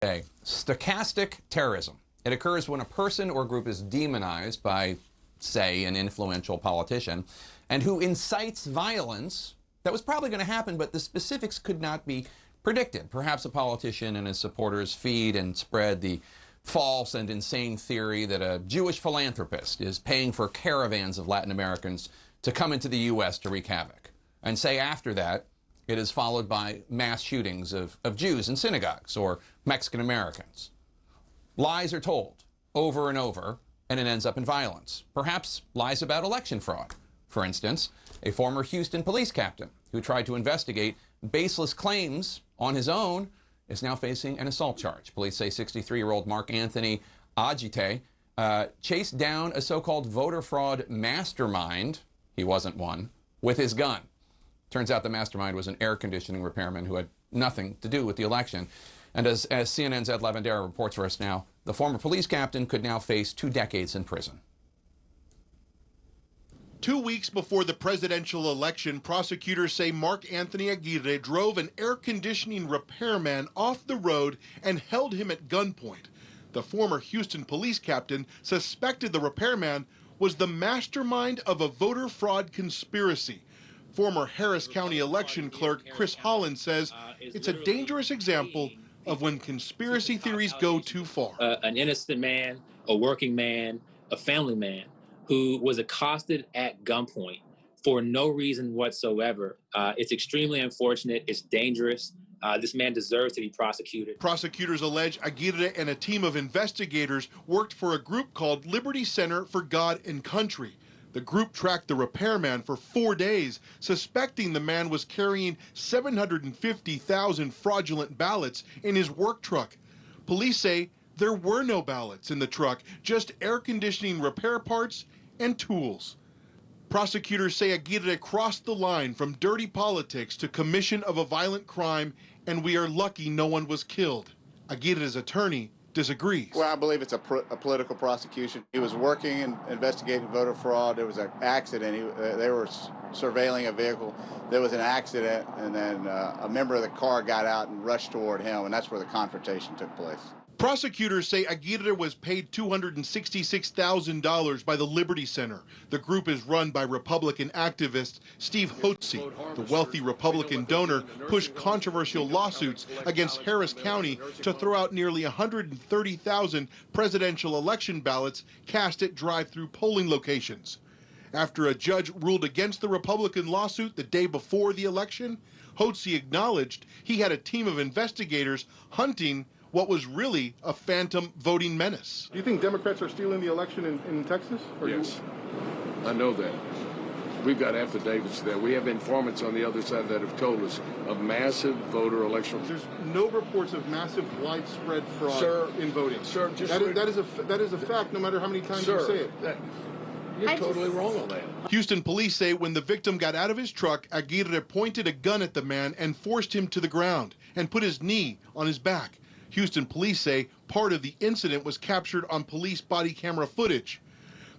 A. Stochastic terrorism. It occurs when a person or group is demonized by, say, an influential politician, and who incites violence that was probably going to happen, but the specifics could not be predicted. Perhaps a politician and his supporters feed and spread the false and insane theory that a Jewish philanthropist is paying for caravans of Latin Americans to come into the U.S. to wreak havoc. And say after that, it is followed by mass shootings of Jews in synagogues or Mexican Americans. Lies are told over and over, and it ends up in violence. Perhaps lies about election fraud. For instance, a former Houston police captain who tried to investigate baseless claims on his own is now facing an assault charge. Police say 63-year-old Mark Anthony Agite chased down a so-called voter fraud mastermind, he wasn't one, with his gun. Turns out the mastermind was an air conditioning repairman who had nothing to do with the election. And as CNN's Ed Lavandera reports for us now, the former police captain could now face 2 decades in prison. 2 weeks before the presidential election, prosecutors say Mark Anthony Aguirre drove an air conditioning repairman off the road and held him at gunpoint. The former Houston police captain suspected the repairman was the mastermind of a voter fraud conspiracy. Former Harris County election clerk Chris Holland says it's a dangerous example of when conspiracy theories go too far. An innocent man, a working man, a family man who was accosted at gunpoint for no reason whatsoever. It's extremely unfortunate. It's dangerous. This man deserves to be prosecuted. Prosecutors allege Aguirre and a team of investigators worked for a group called Liberty Center for God and Country. The group tracked the repairman for 4 days, suspecting the man was carrying 750,000 fraudulent ballots in his work truck. Police say there were no ballots in the truck, just air conditioning repair parts and tools. Prosecutors say Aguirre crossed the line from dirty politics to commission of a violent crime, and we are lucky no one was killed. Aguirre's attorney disagrees. Well, I believe it's a political prosecution. He was working and investigating voter fraud. There was an accident. They were surveilling a vehicle. There was an accident, and then a member of the car got out and rushed toward him, and that's where the confrontation took place. Prosecutors say Aguirre was paid $266,000 by the Liberty Center. The group is run by Republican activist Steve Holtsy. The wealthy Republican donor pushed controversial lawsuits against Harris County to throw out nearly 130,000 presidential election ballots cast at drive-through polling locations. After a judge ruled against the Republican lawsuit the day before the election, Holtsy acknowledged he had a team of investigators hunting what was really a phantom voting menace. Do you think Democrats are stealing the election in Texas? Yes, I know that. We've got affidavits there. We have informants on the other side that have told us of massive voter election. There's no reports of massive widespread fraud in voting. Sir, that is a fact, no matter how many times you say it. You're totally wrong on that. Houston police say when the victim got out of his truck, Aguirre pointed a gun at the man and forced him to the ground and put his knee on his back. Houston police say part of the incident was captured on police body camera footage.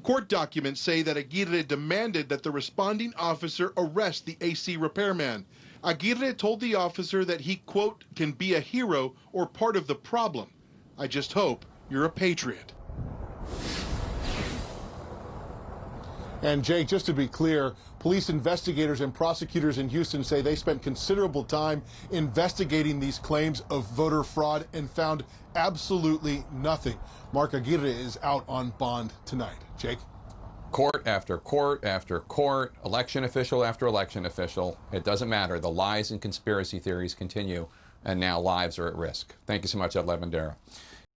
Court documents say that Aguirre demanded that the responding officer arrest the AC repairman. Aguirre told the officer that he, quote, can be a hero or part of the problem. I just hope you're a patriot. And Jake, just to be clear, police investigators and prosecutors in Houston say they spent considerable time investigating these claims of voter fraud and found absolutely nothing. Mark Aguirre is out on bond tonight. Jake? Court after court after court, election official after election official. It doesn't matter. The lies and conspiracy theories continue, and now lives are at risk. Thank you so much, Ed Lavandera.